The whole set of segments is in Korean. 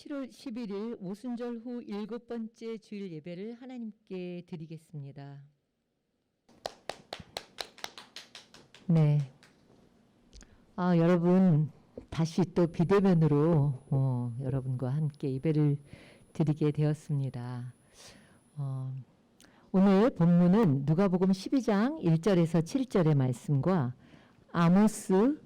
7월 11일 오순절 후 7번째 주일 예배를 하나님께 드리겠습니다. 네. 여러분 다시 또 비대면으로 여러분과 함께 예배를 드리게 되었습니다. 오늘 본문은 누가복음 12장 1절에서 7절의 말씀과 아모스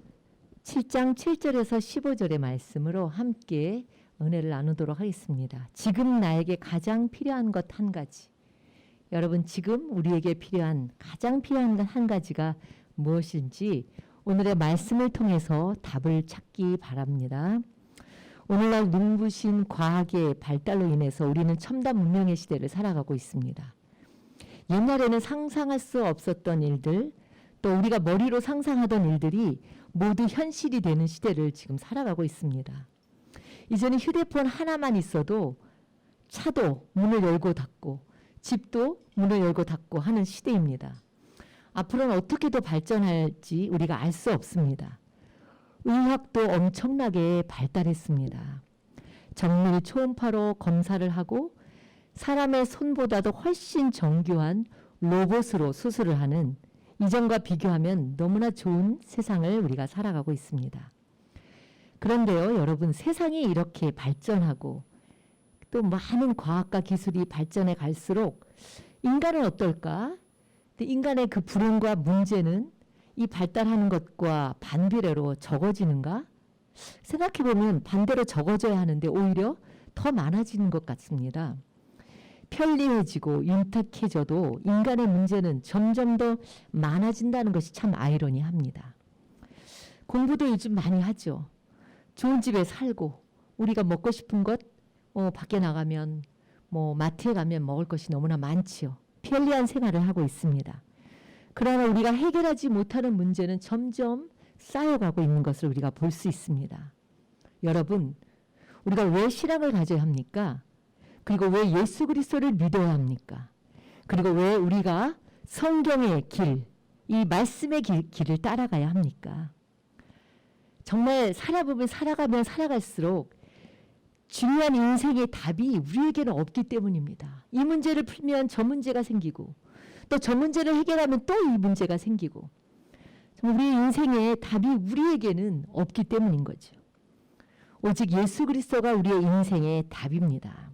7장 7절에서 15절의 말씀으로 함께 은혜를 나누도록 하겠습니다. 지금 나에게 가장 필요한 것 한 가지. 여러분 지금 우리에게 필요한 가장 필요한 것 한 가지가 무엇인지 오늘의 말씀을 통해서 답을 찾기 바랍니다. 오늘날 눈부신 과학의 발달로 인해서 우리는 첨단 문명의 시대를 살아가고 있습니다. 옛날에는 상상할 수 없었던 일들, 또 우리가 머리로 상상하던 일들이 모두 현실이 되는 시대를 지금 살아가고 있습니다. 이제는 휴대폰 하나만 있어도 차도 문을 열고 닫고 집도 문을 열고 닫고 하는 시대입니다. 앞으로는 어떻게 더 발전할지 우리가 알 수 없습니다. 의학도 엄청나게 발달했습니다. 정밀 초음파로 검사를 하고 사람의 손보다도 훨씬 정교한 로봇으로 수술을 하는 이전과 비교하면 너무나 좋은 세상을 우리가 살아가고 있습니다. 그런데요, 여러분, 세상이 이렇게 발전하고 또 많은 과학과 기술이 발전해 갈수록 인간은 어떨까? 인간의 그 불행과 문제는 이 발달하는 것과 반비례로 적어지는가? 생각해보면 반대로 적어져야 하는데 오히려 더 많아지는 것 같습니다. 편리해지고 윤택해져도 인간의 문제는 점점 더 많아진다는 것이 참 아이러니합니다. 공부도 요즘 많이 하죠. 좋은 집에 살고 우리가 먹고 싶은 것 밖에 나가면 마트에 가면 먹을 것이 너무나 많지요. 편리한 생활을 하고 있습니다. 그러나 우리가 해결하지 못하는 문제는 점점 쌓여가고 있는 것을 우리가 볼 수 있습니다. 여러분, 우리가 왜 신앙을 가져야 합니까? 그리고 왜 예수 그리스도를 믿어야 합니까? 그리고 왜 우리가 성경의 길, 이 말씀의 길을 따라가야 합니까? 정말 살아가면 살아갈수록 중요한 인생의 답이 우리에게는 없기 때문입니다. 이 문제를 풀면 저 문제가 생기고 또 저 문제를 해결하면 또 이 문제가 생기고 우리의 인생의 답이 우리에게는 없기 때문인 거죠. 오직 예수 그리스도가 우리의 인생의 답입니다.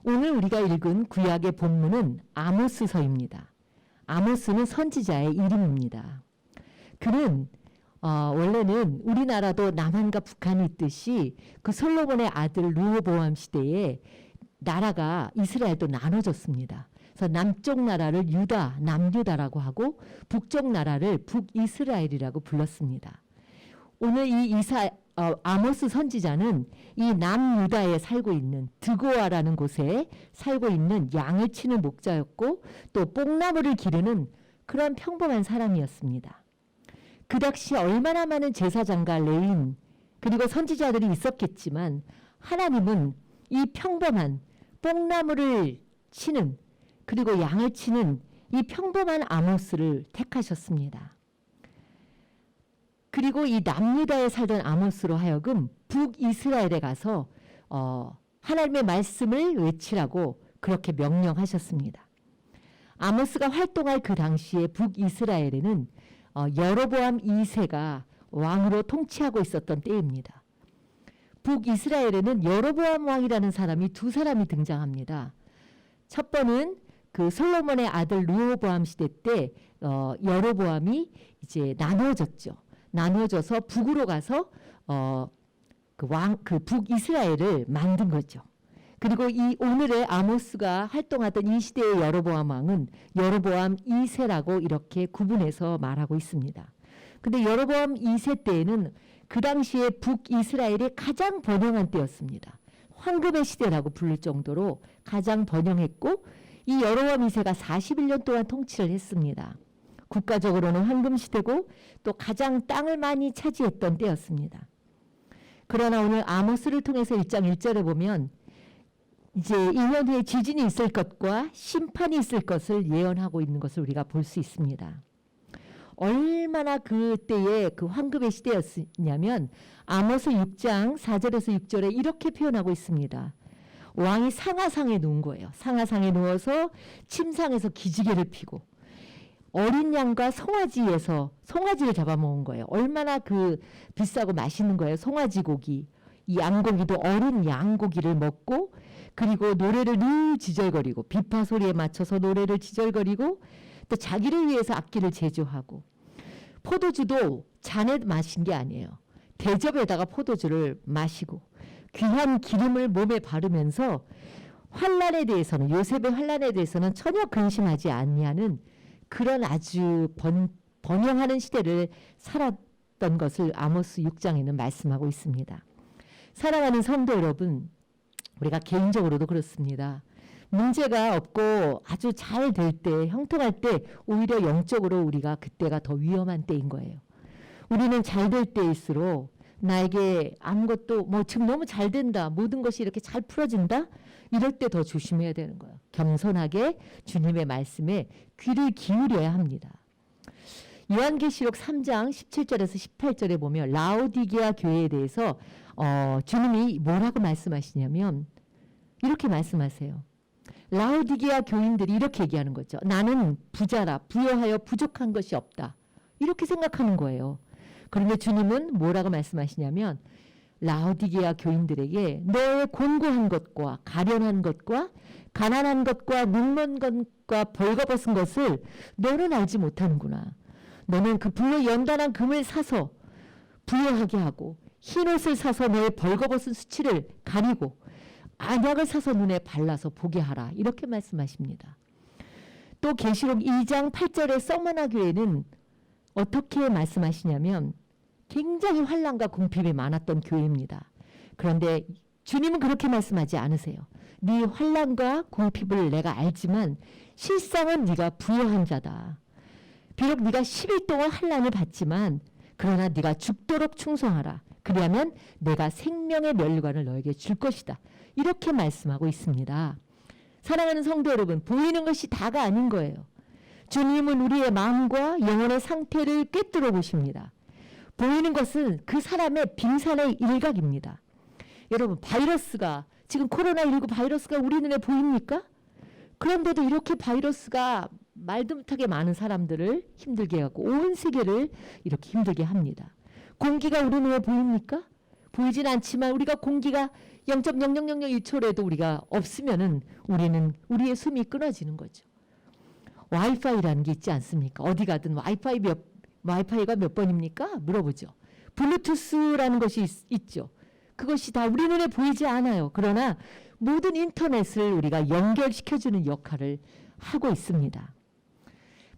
오늘 우리가 읽은 구약의 본문은 아모스서입니다. 아모스는 선지자의 이름입니다. 그는 원래는 우리나라도 남한과 북한이 있듯이 그 솔로몬의 아들 르호보암 시대에 나라가 이스라엘도 나눠졌습니다. 그래서 남쪽 나라를 유다, 남유다라고 하고 북쪽 나라를 북이스라엘이라고 불렀습니다. 오늘 아모스 선지자는 이 남유다에 살고 있는 드고아라는 곳에 살고 있는 양을 치는 목자였고 또 뽕나무를 기르는 그런 평범한 사람이었습니다. 그 당시 얼마나 많은 제사장과 레위인 그리고 선지자들이 있었겠지만 하나님은 이 평범한 뽕나무를 치는 그리고 양을 치는 이 평범한 아모스를 택하셨습니다. 그리고 이 남유다에 살던 아모스로 하여금 북이스라엘에 가서 하나님의 말씀을 외치라고 그렇게 명령하셨습니다. 아모스가 활동할 그 당시에 북이스라엘에는 여로보암 2세가 왕으로 통치하고 있었던 때입니다. 북이스라엘에는 여로보암 왕이라는 사람이 두 사람이 등장합니다. 첫 번은 그 솔로몬의 아들 르호보암 시대 때 여로보암이 이제 나누어졌죠. 나누어져서 북으로 가서 그 북이스라엘을 만든 거죠. 그리고 이 오늘의 아모스가 활동하던 이 시대의 여로보암 왕은 여로보암 2세라고 이렇게 구분해서 말하고 있습니다. 근데 여로보암 2세 때에는 그 당시에 북이스라엘이 가장 번영한 때였습니다. 황금의 시대라고 부를 정도로 가장 번영했고 이 여로보암 2세가 41년 동안 통치를 했습니다. 국가적으로는 황금 시대고 또 가장 땅을 많이 차지했던 때였습니다. 그러나 오늘 아모스를 통해서 1장 1절에 보면 이제 2년 후에 지진이 있을 것과 심판이 있을 것을 예언하고 있는 것을 우리가 볼 수 있습니다. 얼마나 그때의 그 황급의 시대였냐면 아모스 6장 4절에서 6절에 이렇게 표현하고 있습니다. 왕이 상하상에 누운 거예요. 상하상에 누워서 침상에서 기지개를 피고 어린 양과 송아지에서 송아지를 잡아먹은 거예요. 얼마나 그 비싸고 맛있는 거예요. 송아지 고기. 이 양고기도 어린 양고기를 먹고 그리고 노래를 늘 지절거리고 비파 소리에 맞춰서 노래를 지절거리고 또 자기를 위해서 악기를 제조하고 포도주도 잔에 마신 게 아니에요. 대접에다가 포도주를 마시고 귀한 기름을 몸에 바르면서 환난에 대해서는 요셉의 환난에 대해서는 전혀 근심하지 아니하는 그런 아주 번영하는 시대를 살았던 것을 아모스 6장에는 말씀하고 있습니다. 사랑하는 성도 여러분, 우리가 개인적으로도 그렇습니다. 문제가 없고 아주 잘 될 때, 형통할 때 오히려 영적으로 우리가 그때가 더 위험한 때인 거예요. 우리는 잘 될 때일수록 나에게 아무것도 뭐 지금 너무 잘 된다, 모든 것이 이렇게 잘 풀어진다, 이럴 때 더 조심해야 되는 거예요. 겸손하게 주님의 말씀에 귀를 기울여야 합니다. 요한계시록 3장 17절에서 18절에 보면 라오디게아 교회에 대해서 주님이 뭐라고 말씀하시냐면 이렇게 말씀하세요. 라오디게아 교인들이 이렇게 얘기하는 거죠. 나는 부자라 부여하여 부족한 것이 없다. 이렇게 생각하는 거예요. 그런데 주님은 뭐라고 말씀하시냐면 라오디게아 교인들에게 너의 곤고한 것과 가련한 것과 가난한 것과 눈먼 것과 벌거벗은 것을 너는 알지 못하는구나. 너는 그 불로 연단한 금을 사서 부여하게 하고 흰옷을 사서 너의 벌거벗은 수치를 가리고 안약을 사서 눈에 발라서 보게 하라. 이렇게 말씀하십니다. 또 계시록 2장 8절의 서머나 교회는 어떻게 말씀하시냐면 굉장히 환난과 궁핍이 많았던 교회입니다. 그런데 주님은 그렇게 말씀하지 않으세요. 네 환난과 궁핍을 내가 알지만 실상은 네가 부요한 자다. 비록 네가 10일 동안 환난을 받지만 그러나 네가 죽도록 충성하라. 그리하면 내가 생명의 면류관을 너에게 줄 것이다. 이렇게 말씀하고 있습니다. 사랑하는 성도 여러분, 보이는 것이 다가 아닌 거예요. 주님은 우리의 마음과 영혼의 상태를 꿰뚫어 보십니다. 보이는 것은 그 사람의 빙산의 일각입니다. 여러분, 바이러스가 지금 코로나19 바이러스가 우리 눈에 보입니까? 그런데도 이렇게 바이러스가 말도 못하게 많은 사람들을 힘들게 하고 온 세계를 이렇게 힘들게 합니다. 공기가 우리 눈에 보입니까? 보이진 않지만 우리가 공기가 0.0001초라도 우리가 없으면은 우리는 우리의 숨이 끊어지는 거죠. 와이파이라는 게 있지 않습니까? 어디 가든 와이파이가 몇 번입니까? 물어보죠. 블루투스라는 것이 있죠. 그것이 다 우리 눈에 보이지 않아요. 그러나 모든 인터넷을 우리가 연결시켜주는 역할을 하고 있습니다.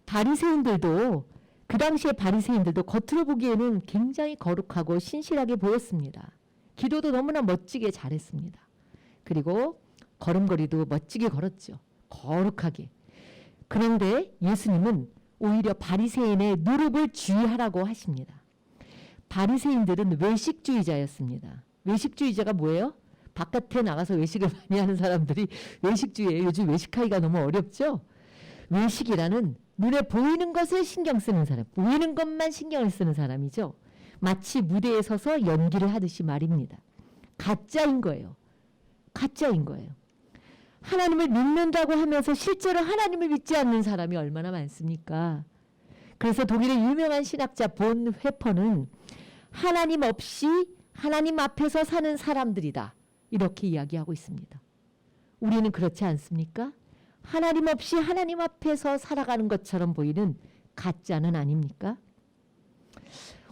바리새인들도 그 당시에 바리새인들도 겉으로 보기에는 굉장히 거룩하고 신실하게 보였습니다. 기도도 너무나 멋지게 잘했습니다. 그리고 걸음걸이도 멋지게 걸었죠. 거룩하게. 그런데 예수님은 오히려 바리새인의 누룩을 주의하라고 하십니다. 바리새인들은 외식주의자였습니다. 외식주의자가 뭐예요? 바깥에 나가서 외식을 많이 하는 사람들이 외식주의예요. 요즘 외식하기가 너무 어렵죠? 외식이라는 눈에 보이는 것을 신경 쓰는 사람, 보이는 것만 신경을 쓰는 사람이죠. 마치 무대에 서서 연기를 하듯이 말입니다. 가짜인 거예요. 가짜인 거예요. 하나님을 믿는다고 하면서 실제로 하나님을 믿지 않는 사람이 얼마나 많습니까? 그래서 독일의 유명한 신학자 본 회퍼는 하나님 없이 하나님 앞에서 사는 사람들이다. 이렇게 이야기하고 있습니다. 우리는 그렇지 않습니까? 하나님 없이 하나님 앞에서 살아가는 것처럼 보이는 가짜는 아닙니까?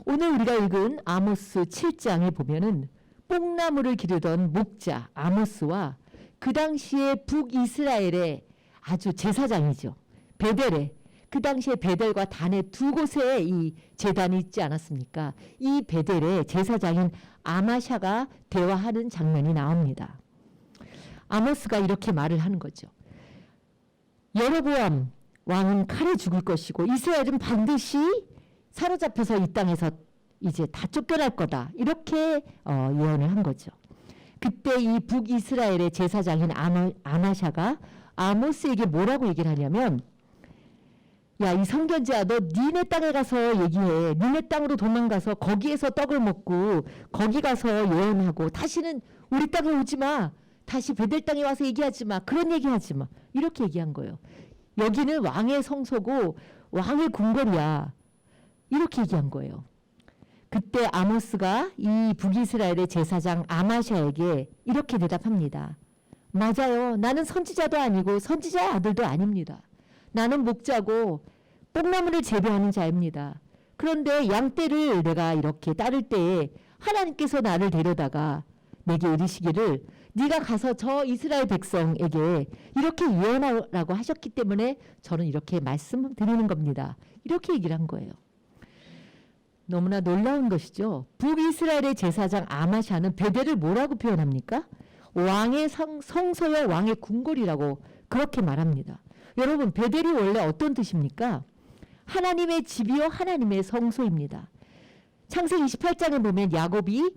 오늘 우리가 읽은 아모스 7장에 보면은 뽕나무를 기르던 목자 아모스와 그 당시에 북이스라엘의 아주 제사장이죠. 베델에 그 당시에 베델과 단의 두 곳에 이 제단이 있지 않았습니까? 이 베델의 제사장인 아마샤가 대화하는 장면이 나옵니다. 아모스가 이렇게 말을 하는 거죠. 여로보암 왕은 칼에 죽을 것이고 이스라엘은 반드시 사로잡혀서 이 땅에서 이제 다 쫓겨날 거다. 이렇게 예언을 한 거죠. 그때 이 북이스라엘의 제사장인 아마샤가 아모스에게 뭐라고 얘기를 하냐면 야, 이 성견지야, 너 니네 땅에 가서 얘기해. 니네 땅으로 도망가서 거기에서 떡을 먹고 거기 가서 예언하고 다시는 우리 땅에 오지 마. 다시 베델 땅에 와서 얘기하지 마. 그런 얘기하지 마. 이렇게 얘기한 거예요. 여기는 왕의 성소고 왕의 궁궐이야. 이렇게 얘기한 거예요. 그때 아모스가 이 북이스라엘의 제사장 아마샤에게 이렇게 대답합니다. 맞아요. 나는 선지자도 아니고 선지자의 아들도 아닙니다. 나는 목자고 뽕나무를 재배하는 자입니다. 그런데 양떼를 내가 이렇게 따를 때에 하나님께서 나를 데려다가 내게 이르시기를 네가 가서 저 이스라엘 백성에게 이렇게 예언하라고 하셨기 때문에 저는 이렇게 말씀드리는 겁니다. 이렇게 얘기를 한 거예요. 너무나 놀라운 것이죠. 북이스라엘의 제사장 아마샤는 베델을 뭐라고 표현합니까? 왕의 성소여 왕의 궁궐이라고 그렇게 말합니다. 여러분, 베델이 원래 어떤 뜻입니까? 하나님의 집이요 하나님의 성소입니다. 창세기 28장에 보면 야곱이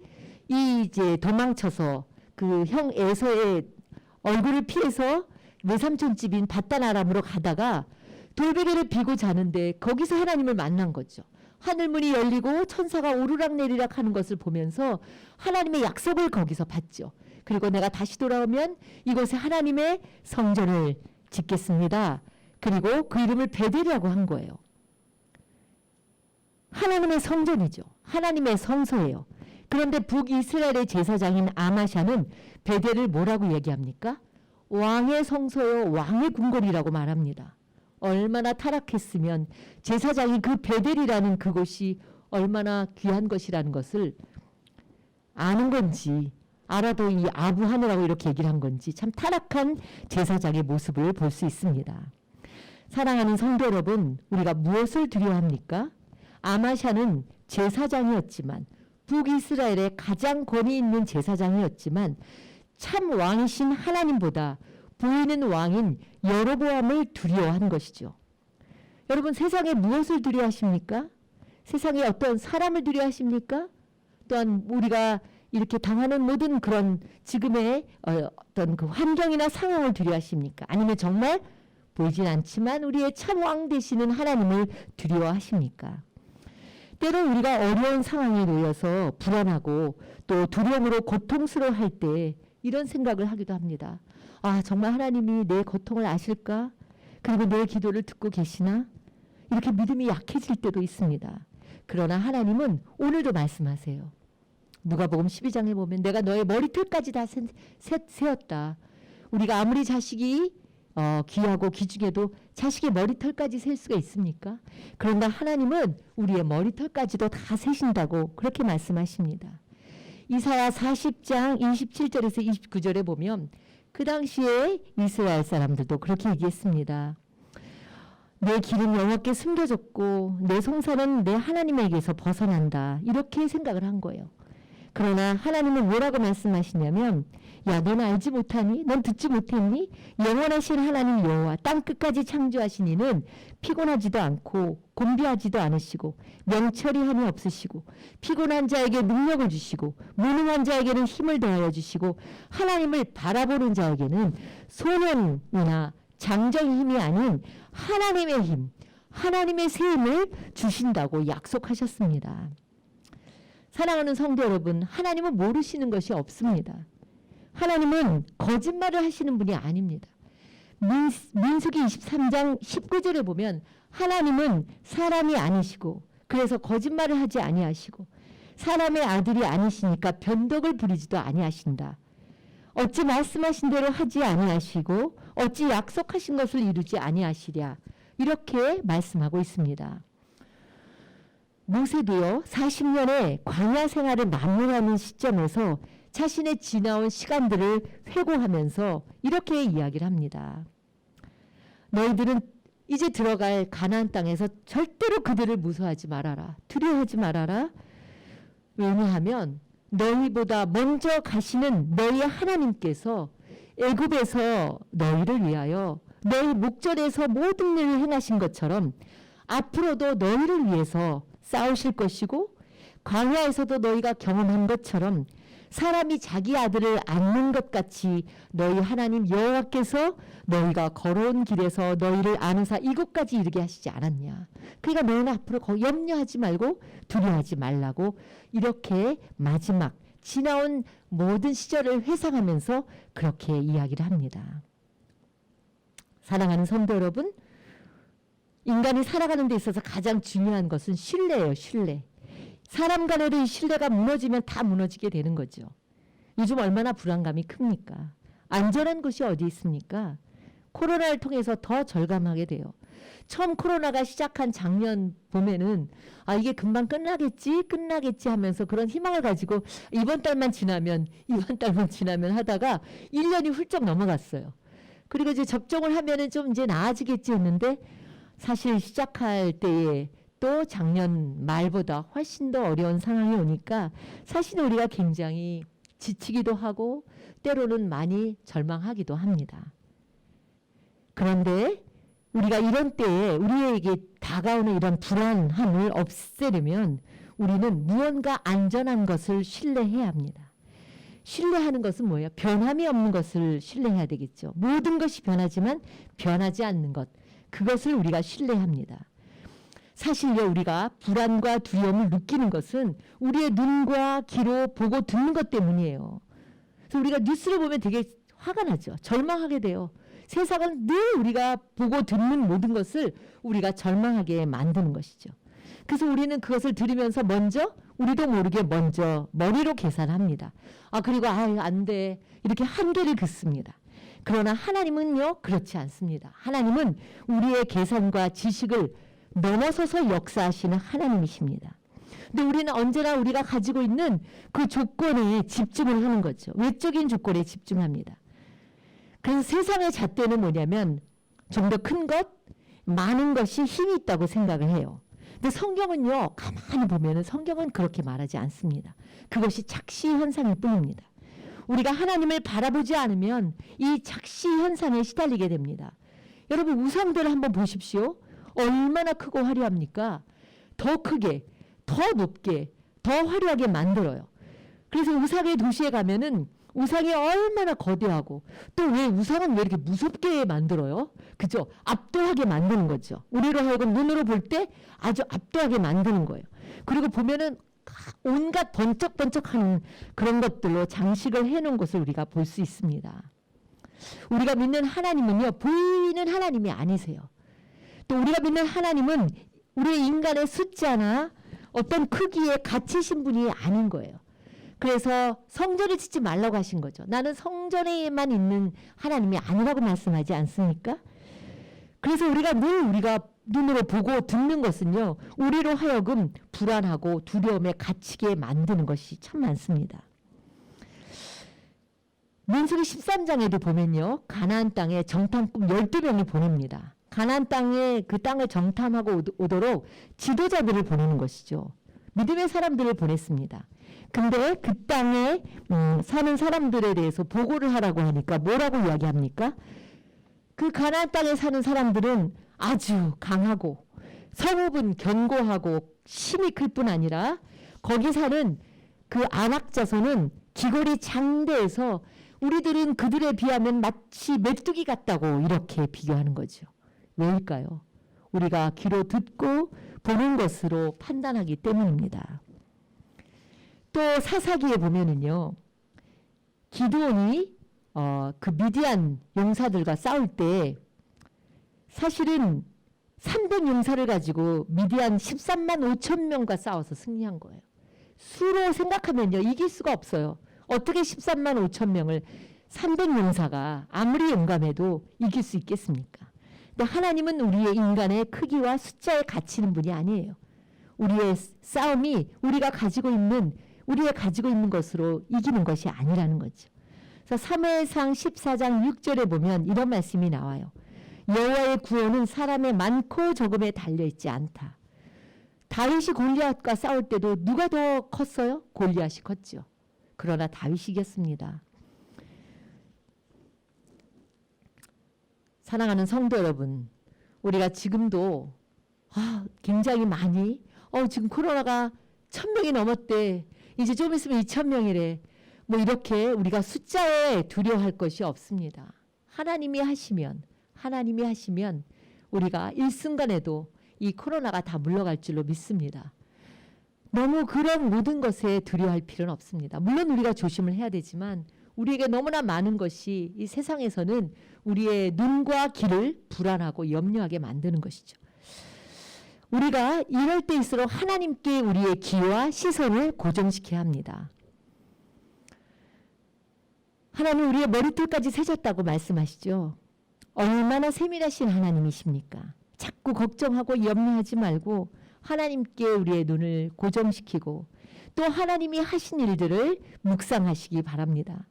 이제 도망쳐서 그 형 에서의 얼굴을 피해서 외삼촌 집인 밧단 아람으로 가다가 돌베개를 비고 자는데 거기서 하나님을 만난 거죠. 하늘문이 열리고 천사가 오르락내리락 하는 것을 보면서 하나님의 약속을 거기서 받죠. 그리고 내가 다시 돌아오면 이곳에 하나님의 성전을 짓겠습니다. 그리고 그 이름을 베델이라고 한 거예요. 하나님의 성전이죠. 하나님의 성소예요. 그런데 북이스라엘의 제사장인 아마샤는 베델을 뭐라고 얘기합니까? 왕의 성소요 왕의 궁궐이라고 말합니다. 얼마나 타락했으면 제사장이 그 베델이라는 그곳이 얼마나 귀한 것이라는 것을 아는 건지, 알아도 이 아부하느라고 이렇게 얘기를 한 건지 참 타락한 제사장의 모습을 볼 수 있습니다. 사랑하는 성도 여러분, 우리가 무엇을 두려워합니까? 아마샤는 제사장이었지만 북이스라엘의 가장 권위 있는 제사장이었지만 참 왕이신 하나님보다 보이는 왕인 여로보암을 두려워한 것이죠. 여러분, 세상에 무엇을 두려워하십니까? 세상에 어떤 사람을 두려워하십니까? 또한 우리가 이렇게 당하는 모든 그런 지금의 어떤 그 환경이나 상황을 두려워하십니까? 아니면 정말 보이진 않지만 우리의 참 왕 되시는 하나님을 두려워하십니까? 때로 우리가 어려운 상황에 놓여서 불안하고 또 두려움으로 고통스러워할 때 이런 생각을 하기도 합니다. 아, 정말 하나님이 내 고통을 아실까? 그리고 내 기도를 듣고 계시나? 이렇게 믿음이 약해질 때도 있습니다. 그러나 하나님은 오늘도 말씀하세요. 누가복음 12장에 보면 내가 너의 머리털까지 다 세었다. 우리가 아무리 자식이 귀하고 귀중해도 자식의 머리털까지 셀 수가 있습니까? 그런가 하나님은 우리의 머리털까지도 다 세신다고 그렇게 말씀하십니다. 이사야 40장 27절에서 29절에 보면 그 당시에 이스라엘 사람들도 그렇게 얘기했습니다. 내 길은 여호와께 숨겨졌고 내 송사는 내 하나님에게서 벗어난다. 이렇게 생각을 한 거예요. 그러나 하나님은 뭐라고 말씀하시냐면 야, 넌 알지 못하니? 넌 듣지 못했니? 영원하신 하나님 여호와 땅끝까지 창조하신 이는 피곤하지도 않고 곤비하지도 않으시고 명철이 한이 없으시고 피곤한 자에게 능력을 주시고 무능한 자에게는 힘을 더하여 주시고 하나님을 바라보는 자에게는 소년이나 장정의 힘이 아닌 하나님의 힘, 하나님의 새 힘을 주신다고 약속하셨습니다. 사랑하는 성도 여러분, 하나님은 모르시는 것이 없습니다. 하나님은 거짓말을 하시는 분이 아닙니다. 민수기 23장 19절에 보면 하나님은 사람이 아니시고 그래서 거짓말을 하지 아니하시고 사람의 아들이 아니시니까 변덕을 부리지도 아니하신다. 어찌 말씀하신 대로 하지 아니하시고 어찌 약속하신 것을 이루지 아니하시랴. 이렇게 말씀하고 있습니다. 모세도요 40년의 광야 생활을 만물하는 시점에서 자신의 지나온 시간들을 회고하면서 이렇게 이야기를 합니다. 너희들은 이제 들어갈 가나안 땅에서 절대로 그들을 무서워하지 말아라. 두려워하지 말아라. 왜냐하면 너희보다 먼저 가시는 너희 하나님께서 애굽에서 너희를 위하여 너희 목전에서 모든 일을 행하신 것처럼 앞으로도 너희를 위해서 싸우실 것이고 광야에서도 너희가 경험한 것처럼 사람이 자기 아들을 안는 것 같이 너희 하나님 여호와께서 너희가 걸어온 길에서 너희를 아는사 이곳까지 이르게 하시지 않았냐. 그러니까 너희는 앞으로 염려하지 말고 두려워하지 말라고 이렇게 마지막 지나온 모든 시절을 회상하면서 그렇게 이야기를 합니다. 사랑하는 성도 여러분, 인간이 살아가는 데 있어서 가장 중요한 것은 신뢰예요. 신뢰. 사람 간에도 이 신뢰가 무너지면 다 무너지게 되는 거죠. 요즘 얼마나 불안감이 큽니까? 안전한 곳이 어디 있습니까? 코로나를 통해서 더 절감하게 돼요. 처음 코로나가 시작한 작년 봄에는 이게 금방 끝나겠지 하면서 그런 희망을 가지고 이번 달만 지나면 하다가 1년이 훌쩍 넘어갔어요. 그리고 이제 접종을 하면은 좀 이제 나아지겠지 했는데 사실 시작할 때에 또 작년 말보다 훨씬 더 어려운 상황이 오니까 사실 우리가 굉장히 지치기도 하고 때로는 많이 절망하기도 합니다. 그런데 우리가 이런 때에 우리에게 다가오는 이런 불안함을 없애려면 우리는 무언가 안전한 것을 신뢰해야 합니다. 신뢰하는 것은 뭐예요? 변함이 없는 것을 신뢰해야 되겠죠. 모든 것이 변하지만 변하지 않는 것, 그것을 우리가 신뢰합니다. 사실요, 우리가 불안과 두려움을 느끼는 것은 우리의 눈과 귀로 보고 듣는 것 때문이에요. 그래서 우리가 뉴스를 보면 되게 화가 나죠. 절망하게 돼요. 세상은 늘 우리가 보고 듣는 모든 것을 우리가 절망하게 만드는 것이죠. 그래서 우리는 그것을 들으면서 먼저 우리도 모르게 먼저 머리로 계산합니다. 그리고 안 돼. 이렇게 한계를 긋습니다. 그러나 하나님은요, 그렇지 않습니다. 하나님은 우리의 계산과 지식을 넘어서서 역사하시는 하나님이십니다. 근데 우리는 언제나 우리가 가지고 있는 그 조건에 집중을 하는 거죠. 외적인 조건에 집중합니다. 그래서 세상의 잣대는 뭐냐면 좀 더 큰 것, 많은 것이 힘이 있다고 생각을 해요. 근데 성경은요, 가만히 보면은 성경은 그렇게 말하지 않습니다. 그것이 착시 현상일 뿐입니다. 우리가 하나님을 바라보지 않으면 이 착시 현상에 시달리게 됩니다. 여러분, 우상들을 한번 보십시오. 얼마나 크고 화려합니까? 더 크게, 더 높게, 더 화려하게 만들어요. 그래서 우상의 도시에 가면은 우상이 얼마나 거대하고 또 왜 우상은 왜 이렇게 무섭게 만들어요? 그죠? 압도하게 만드는 거죠. 우리로 하여금 눈으로 볼 때 아주 압도하게 만드는 거예요. 그리고 보면은 온갖 번쩍번쩍하는 그런 것들로 장식을 해놓은 것을 우리가 볼 수 있습니다. 우리가 믿는 하나님은요, 보이는 하나님이 아니세요. 또 우리가 믿는 하나님은 우리 인간의 숫자나 어떤 크기에 갇히신 분이 아닌 거예요. 그래서 성전을 짓지 말라고 하신 거죠. 나는 성전에만 있는 하나님이 아니라고 말씀하지 않습니까? 그래서 우리가 눈으로 보고 듣는 것은요, 우리로 하여금 불안하고 두려움에 갇히게 만드는 것이 참 많습니다. 민수기 13장에도 보면요, 가나안 땅에 정탐꾼 12명이 보냅니다. 가나안 땅에 그 땅을 정탐하고 오도록 지도자들을 보내는 것이죠. 믿음의 사람들을 보냈습니다. 근데 그 땅에 사는 사람들에 대해서 보고를 하라고 하니까 뭐라고 이야기합니까? 그 가나안 땅에 사는 사람들은 아주 강하고 성읍은 견고하고 힘이 클 뿐 아니라 거기 사는 그 아낙 자손은 기골이 장대해서 우리들은 그들에 비하면 마치 메뚜기 같다고 이렇게 비교하는 거죠. 왜일까요? 우리가 귀로 듣고 보는 것으로 판단하기 때문입니다. 또 사사기에 보면은요, 기드온이 그 미디안 용사들과 싸울 때 사실은 300 용사를 가지고 미디안 13만 5천 명과 싸워서 승리한 거예요. 수로 생각하면요, 이길 수가 없어요. 어떻게 13만 5천 명을 300 용사가 아무리 용감해도 이길 수 있겠습니까? 근데 하나님은 우리의 인간의 크기와 숫자에 갇히는 분이 아니에요. 우리의 싸움이 우리가 가지고 있는 것으로 이기는 것이 아니라는 거죠. 그래서 사무엘상 14장 6절에 보면 이런 말씀이 나와요. 여호와의 구원은 사람의 많고 적음에 달려있지 않다. 다윗이 골리앗과 싸울 때도 누가 더 컸어요? 골리앗이 컸죠. 그러나 다윗이 이겼습니다. 사랑하는 성도 여러분, 우리가 지금도 굉장히 많이 지금 코로나가 1,000명이 넘었대. 이제 좀 있으면 2,000명이래. 뭐 이렇게 우리가 숫자에 두려워할 것이 없습니다. 하나님이 하시면 우리가 일순간에도 이 코로나가 다 물러갈 줄로 믿습니다. 너무 그런 모든 것에 두려워할 필요는 없습니다. 물론 우리가 조심을 해야 되지만 우리에게 너무나 많은 것이 이 세상에서는 우리의 눈과 귀를 불안하고 염려하게 만드는 것이죠. 우리가 이럴 때일수록 하나님께 우리의 귀와 시선을 고정시켜야 합니다. 하나님 우리의 머리털까지 세졌다고 말씀하시죠. 얼마나 세밀하신 하나님이십니까? 자꾸 걱정하고 염려하지 말고 하나님께 우리의 눈을 고정시키고 또 하나님이 하신 일들을 묵상하시기 바랍니다.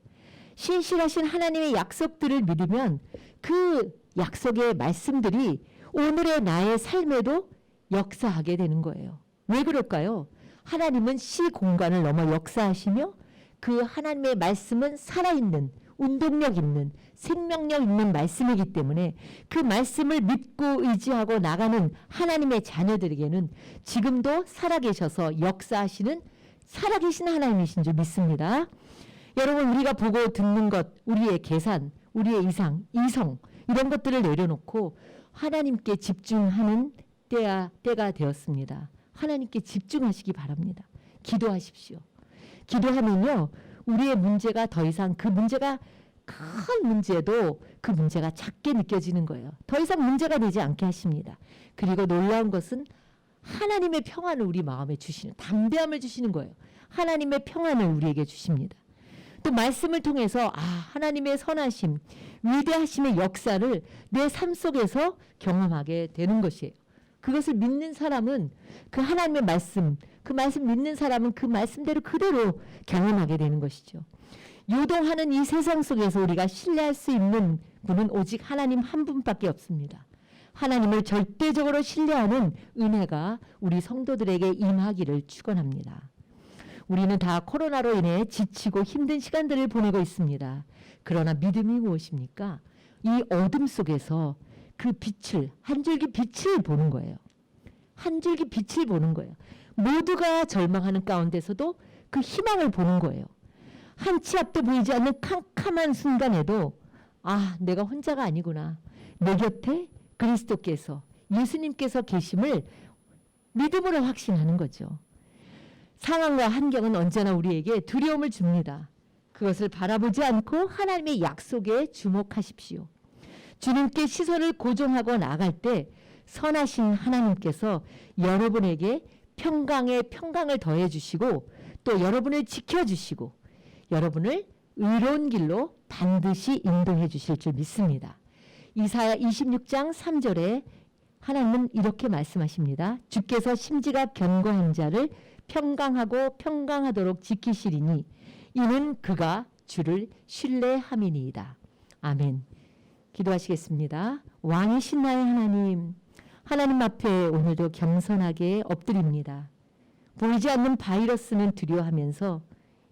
신실하신 하나님의 약속들을 믿으면 그 약속의 말씀들이 오늘의 나의 삶에도 역사하게 되는 거예요. 왜 그럴까요? 하나님은 시 공간을 넘어 역사하시며 그 하나님의 말씀은 살아있는, 운동력 있는, 생명력 있는 말씀이기 때문에 그 말씀을 믿고 의지하고 나가는 하나님의 자녀들에게는 지금도 살아계셔서 역사하시는 살아계신 하나님이신 줄 믿습니다. 여러분 우리가 보고 듣는 것, 우리의 계산, 우리의 이성 이런 것들을 내려놓고 하나님께 집중하는 때가 되었습니다. 하나님께 집중하시기 바랍니다. 기도하십시오. 기도하면요 우리의 문제가 더 이상 그 문제가 큰 문제도 그 문제가 작게 느껴지는 거예요. 더 이상 문제가 되지 않게 하십니다. 그리고 놀라운 것은 하나님의 평안을 우리 마음에 주시는 담대함을 주시는 거예요. 하나님의 평안을 우리에게 주십니다. 또 말씀을 통해서 하나님의 선하심, 위대하심의 역사를 내 삶 속에서 경험하게 되는 것이에요. 그것을 믿는 사람은 그 하나님의 말씀, 그 말씀 믿는 사람은 그 말씀대로 그대로 경험하게 되는 것이죠. 요동하는 이 세상 속에서 우리가 신뢰할 수 있는 분은 오직 하나님 한 분밖에 없습니다. 하나님을 절대적으로 신뢰하는 은혜가 우리 성도들에게 임하기를 축원합니다. 우리는 다 코로나로 인해 지치고 힘든 시간들을 보내고 있습니다. 그러나 믿음이 무엇입니까? 이 어둠 속에서 그 빛을, 한 줄기 빛을 보는 거예요. 한 줄기 빛을 보는 거예요. 모두가 절망하는 가운데서도 그 희망을 보는 거예요. 한 치 앞도 보이지 않는 캄캄한 순간에도 내가 혼자가 아니구나. 내 곁에 그리스도께서, 예수님께서 계심을 믿음으로 확신하는 거죠. 상황과 환경은 언제나 우리에게 두려움을 줍니다. 그것을 바라보지 않고 하나님의 약속에 주목하십시오. 주님께 시선을 고정하고 나갈 때 선하신 하나님께서 여러분에게 평강에 평강을 더해 주시고 또 여러분을 지켜주시고 여러분을 의로운 길로 반드시 인도해 주실 줄 믿습니다. 이사야 26장 3절에 하나님은 이렇게 말씀하십니다. 주께서 심지가 견고한 자를 평강하고 평강하도록 지키시리니 이는 그가 주를 신뢰함이니이다. 아멘. 기도하시겠습니다. 왕이신 나의 하나님, 하나님 앞에 오늘도 겸손하게 엎드립니다. 보이지 않는 바이러스는 두려워하면서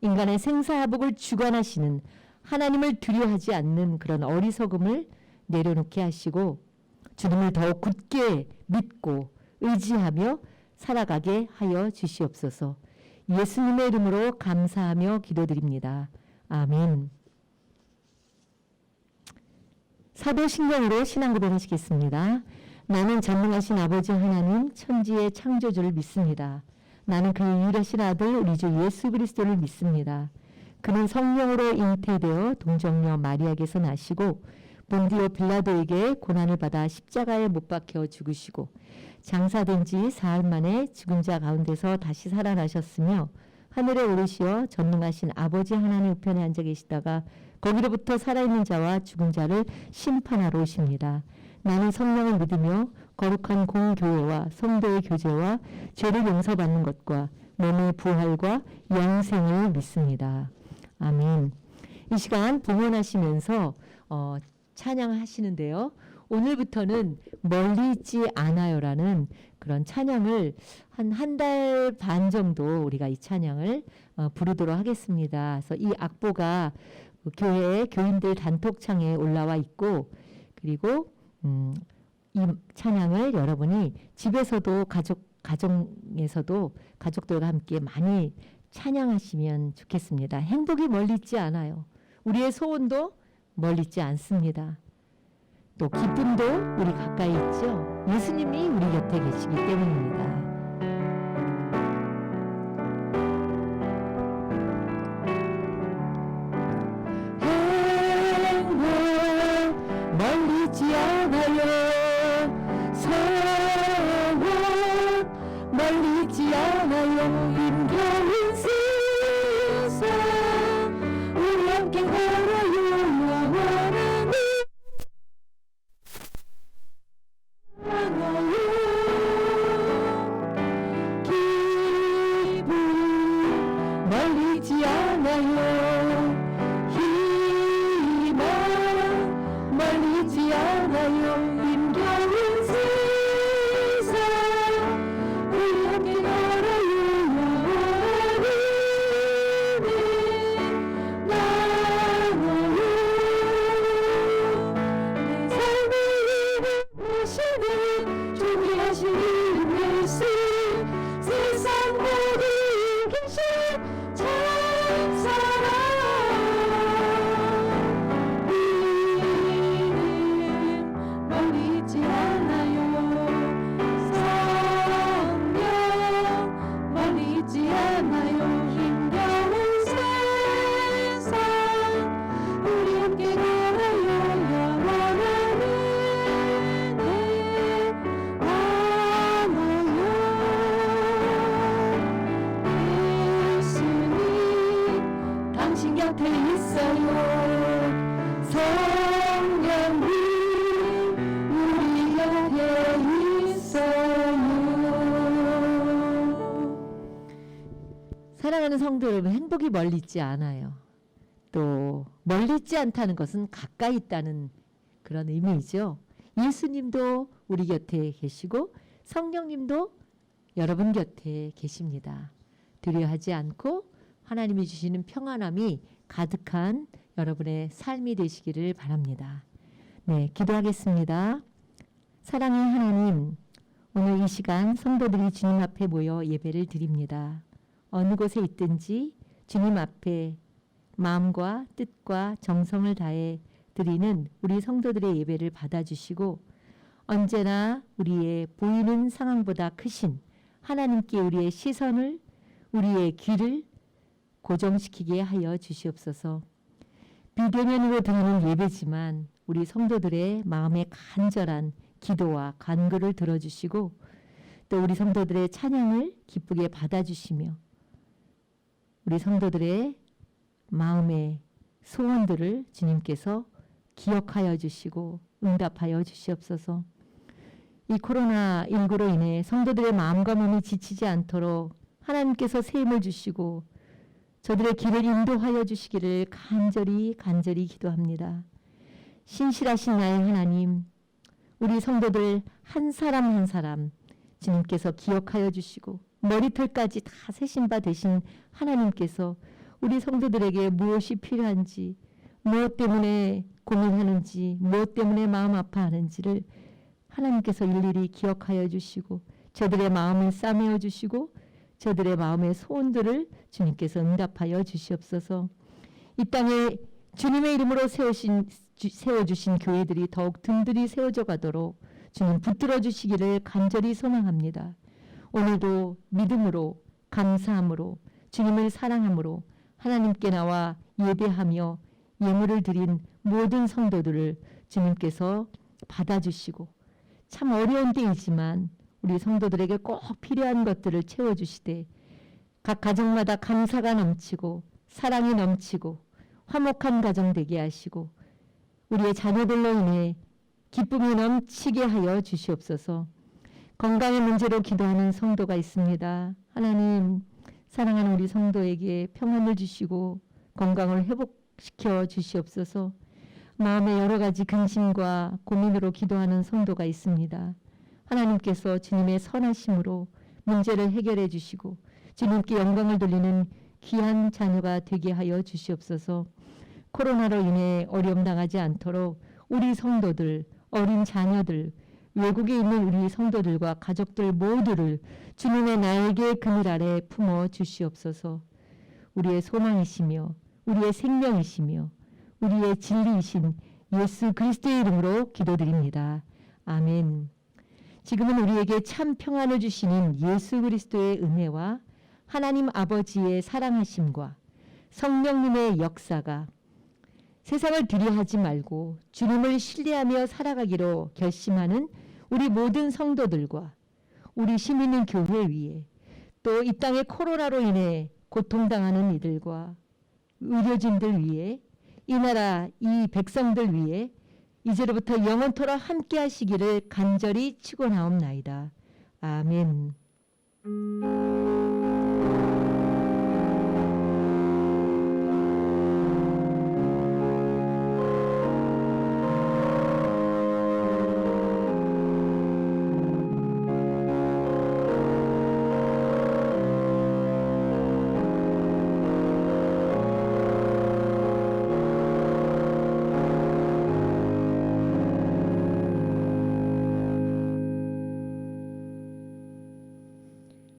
인간의 생사화복을 주관하시는 하나님을 두려워하지 않는 그런 어리석음을 내려놓게 하시고 주님을 더욱 굳게 믿고 의지하며 살아가게 하여 주시옵소서. 예수님의 이름으로 감사하며 기도드립니다. 아멘. 사도신경으로 신앙고백 하시겠습니다. 나는 전능하신 아버지 하나님 천지의 창조주를 믿습니다. 나는 그의 유일하신 아들 우리 주 예수 그리스도를 믿습니다. 그는 성령으로 잉태되어 동정녀 마리아에게서 나시고 본디오 빌라도에게 고난을 받아 십자가에 못 박혀 죽으시고 장사된 지 사흘 만에 죽은 자 가운데서 다시 살아나셨으며 하늘에 오르시어 전능하신 아버지 하나님 우편에 앉아 계시다가 거기로부터 살아있는 자와 죽은 자를 심판하러 오십니다. 나는 성령을 믿으며 거룩한 공교회와 성도의 교제와 죄를 용서받는 것과 몸의 부활과 영생을 믿습니다. 아멘. 이 시간 봉헌하시면서 찬양하시는데요. 오늘부터는 멀리 있지 않아요라는 그런 찬양을 한 달 반 정도 우리가 이 찬양을 부르도록 하겠습니다. 그래서 이 악보가 교회 교인들 단톡창에 올라와 있고 그리고 이 찬양을 여러분이 집에서도 가정에서도 가족들과 함께 많이 찬양하시면 좋겠습니다. 행복이 멀리 있지 않아요. 우리의 소원도 멀리 있지 않습니다. 또 기쁨도 우리 가까이 있죠. 예수님이 우리 곁에 계시기 때문입니다. 멀리 있지 않아요. 소원 멀리 있지 않아요. 힘겨운 세상 우리 함께 걸어요. 영원한 기쁨 멀리 있지 않아요. 희망 멀리 있지 않아요. 힘겨운 세상 우리 함께 걸어요. 영원한 은혜 나눠요. 내 삶의 힘을 되시는 존귀하신 예수 세상 모든 계신 찬사랑 우리는 멀리 있지 않아요. 성령 멀리 있지 않아요. 힘겨운 세상 우리 함께 걸어요. 영원한 은혜 나눠요. 예수님 당신 곁에 있어요. 성령님 우리 곁에 있어요. 사랑하는 성도 여러분, 행복이 멀리 있지 않아요. 또 멀리 있지 않다는 것은 가까이 있다는 그런 의미이죠. 예수님도 우리 곁에 계시고 성령님도 여러분 곁에 계십니다. 두려워하지 않고 하나님이 주시는 평안함이 가득한 여러분의 삶이 되시기를 바랍니다. 네, 기도하겠습니다. 사랑의 하나님, 오늘 이 시간 성도들이 주님 앞에 모여 예배를 드립니다. 어느 곳에 있든지 주님 앞에 마음과 뜻과 정성을 다해 드리는 우리 성도들의 예배를 받아주시고 언제나 우리의 보이는 상황보다 크신 하나님께 우리의 시선을 우리의 귀를 고정시키게 하여 주시옵소서. 비대면으로 드리는 예배지만 우리 성도들의 마음의 간절한 기도와 간구를 들어주시고 또 우리 성도들의 찬양을 기쁘게 받아주시며 우리 성도들의 마음의 소원들을 주님께서 기억하여 주시고 응답하여 주시옵소서. 이 코로나19로 인해 성도들의 마음과 몸이 지치지 않도록 하나님께서 새 힘을 주시고 저들의 길을 인도하여 주시기를 간절히 기도합니다. 신실하신 나의 하나님, 우리 성도들 한 사람 한 사람 주님께서 기억하여 주시고 머리털까지 다 세신 바 되신 하나님께서 우리 성도들에게 무엇이 필요한지, 무엇 때문에 고민하는지, 무엇 때문에 마음 아파하는지를 하나님께서 일일이 기억하여 주시고 저들의 마음을 싸매어 주시고 저들의 마음의 소원들을 주님께서 응답하여 주시옵소서. 이 땅에 주님의 이름으로 세워주신 교회들이 더욱 든든히 세워져 가도록 주님 붙들어 주시기를 간절히 소망합니다. 오늘도 믿음으로 감사함으로 주님을 사랑함으로 하나님께 나와 예배하며 예물을 드린 모든 성도들을 주님께서 받아주시고 참 어려운 때이지만 우리 성도들에게 꼭 필요한 것들을 채워주시되 각 가정마다 감사가 넘치고 사랑이 넘치고 화목한 가정 되게 하시고 우리의 자녀들로 인해 기쁨이 넘치게 하여 주시옵소서. 건강의 문제로 기도하는 성도가 있습니다. 하나님, 사랑하는 우리 성도에게 평안을 주시고 건강을 회복시켜 주시옵소서. 마음의 여러 가지 근심과 고민으로 기도하는 성도가 있습니다. 하나님께서 주님의 선하심으로 문제를 해결해 주시고 주님께 영광을 돌리는 귀한 자녀가 되게 하여 주시옵소서. 코로나로 인해 어려움 당하지 않도록 우리 성도들, 어린 자녀들, 외국에 있는 우리 성도들과 가족들 모두를 주님의 날개 그늘 아래 품어 주시옵소서. 우리의 소망이시며 우리의 생명이시며 우리의 진리이신 예수 그리스도의 이름으로 기도드립니다. 아멘. 지금은 우리에게 참 평안을 주시는 예수 그리스도의 은혜와 하나님 아버지의 사랑하심과 성령님의 역사가 세상을 두려워하지 말고 주님을 신뢰하며 살아가기로 결심하는 우리 모든 성도들과 우리 시민인 교회 위에 또 이 땅의 코로나로 인해 고통당하는 이들과 의료진들 위에 이 나라 이 백성들 위에 이제로부터 영원토록 함께 하시기를 간절히 축원하옵나이다. 아멘.